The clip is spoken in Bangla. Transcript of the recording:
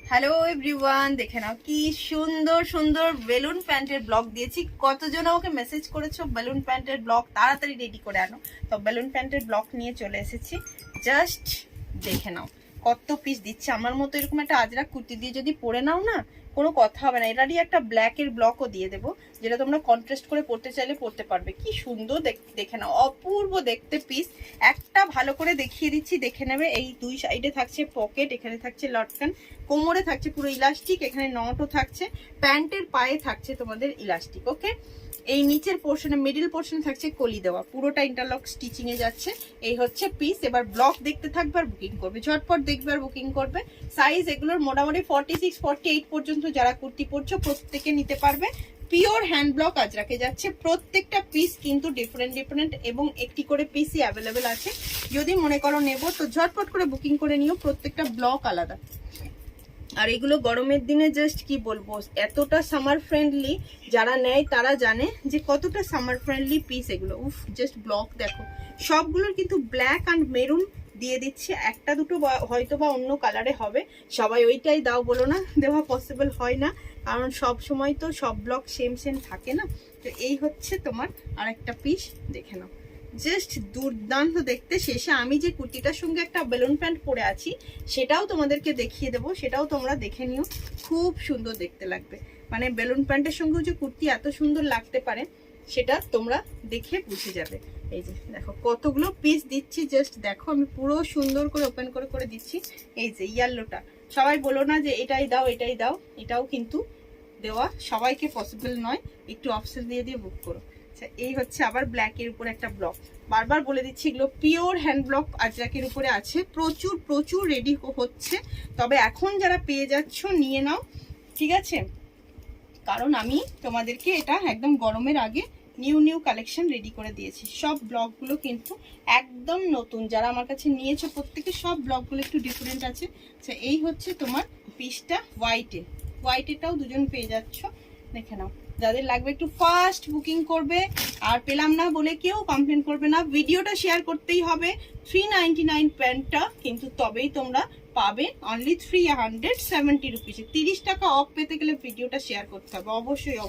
হ্যালো এভরিওয়ান, দেখে নাও কি সুন্দর সুন্দর বেলুন প্যান্টের ব্লগ দিয়েছি। কতজন আমাকে মেসেজ করেছো বেলুন প্যান্টের ব্লগ তাড়াতাড়ি রেডি করে আনো, তো বেলুন প্যান্টের ব্লগ নিয়ে চলে এসেছি। জাস্ট দেখে নাও কত পিস দিচ্ছে। আমার মতো এরকম একটা আজরাক কুর্তি দিয়ে যদি পরে নাও না, কোনো কথা হবে না। এটারই একটা ব্ল্যাকের ব্লকও দিয়ে দেবো, যেটা তোমরা কন্ট্রাস্ট করে পরতে চাইলে পরতে পারবে। কি সুন্দর দেখে নাও, অপূর্ব দেখতে পিস। একটা ভালো করে দেখিয়ে দিচ্ছি, দেখে নেবে। এই দুই সাইডে থাকছে পকেট, এখানে থাকছে লটকান, কোমরে থাকছে পুরো ইলাস্টিক, এখানে নটও থাকছে, প্যান্টের পায়ে থাকছে তোমাদের ইলাস্টিক। ওকে, এই নিচের পোর্শনে মিডিল পোর্শনে থাকছে কলি দেওয়া, পুরোটা ইন্টারলক স্টিচিং এ যাচ্ছে। এই হচ্ছে পিস। এবার ব্লক দেখতে থাকবে আর বুকিং করবে, ঝটপট দেখবে আর বুকিং করবে। সাইজ এগুলোর মোটামুটি 46 48 পর্যন্ত যারা কুর্তি পরছো প্রত্যেকে নিতে পারবে। পিওর হ্যান্ড ব্লক আজরাকে যাচ্ছে। প্রত্যেকটা পিস কিন্তু ডিফারেন্ট এবং একটি করে পিসই অ্যাভেলেবেল আছে। যদি মনে করো নেবো তো ঝটপট করে বুকিং করে নিও, প্রত্যেকটা ব্লক আলাদা। আর এগুলো গরমের দিনে জাস্ট কি বলবো, এতটা সামার ফ্রেন্ডলি, যারা নেয় তারা জানে যে কতটা সামার ফ্রেন্ডলি পিস এগুলো। উফ, জাস্ট ব্লক দেখো। সবগুলোর কিন্তু ব্ল্যাক অ্যান্ড মেরুন দিয়ে দিচ্ছে, একটা দুটো হয়তো বা অন্য কালারে হবে। সবাই ওইটাই দাও বলো না, দেওয়া পসিবল হয় না, কারণ সব সময় তো সব ব্লক সেম থাকে না। তো এই হচ্ছে তোমার আরেকটা পিস, দেখে নাও। জাস্ট দুর্দান্ত দেখতে। শেষে আমি যে কুর্তিটার সঙ্গে একটা বেলুন প্যান্ট পরে আছি সেটাও তোমাদেরকে দেখিয়ে দেবো, সেটাও তোমরা দেখে নিও। খুব সুন্দর দেখতে লাগবে। মানে বেলুন প্যান্টের সঙ্গেও যে কুর্তি এত সুন্দর লাগতে পারে সেটা তোমরা দেখে বুঝে যাবে। এই যে দেখো কতগুলো পিস দিচ্ছি, জাস্ট দেখো। আমি পুরো সুন্দর করে ওপেন করে করে দিচ্ছি। এই যে ইয়েলোটা, সবাই বলো না যে এটাই দাও এটাই দাও, এটাও কিন্তু দেওয়া সবাইকে পসিবল নয়। একটু অপশন দিয়ে দিয়ে বুক করো। আচ্ছা, এই হচ্ছে আবার ব্ল্যাকের উপর একটা ব্লক। বারবার বলে দিচ্ছি এগুলো পিওর হ্যান্ড ব্লক আজরাকের উপরে আছে। প্রচুর প্রচুর রেডি হচ্ছে, তবে এখন যারা পেয়ে যাচ্ছ নিয়ে নাও, ঠিক আছে? কারণ আমি তোমাদেরকে এটা একদম গরমের আগে নিউ কালেকশন রেডি করে দিয়েছি। সব ব্লকগুলো কিন্তু একদম নতুন। যারা আমার কাছে নিয়েছো প্রত্যেকে সব ব্লকগুলো একটু ডিফারেন্ট আছে। আচ্ছা, এই হচ্ছে তোমার পিসটা হোয়াইটেটাও দুজন পেয়ে যাচ্ছ, দেখে নাও। যাদের লাগবে একটু ফাস্ট বুকিং করবে, আর পেলাম না বলে কেউ কমপ্লেন করবে না। ভিডিওটা শেয়ার করতেই হবে। 399 প্যান্টটা কিন্তু তবেই তোমরা পাবে অনলি 370 রুপিসে। 30 টাকা অফ পেতে গেলে ভিডিওটা শেয়ার করতে হবে অবশ্যই।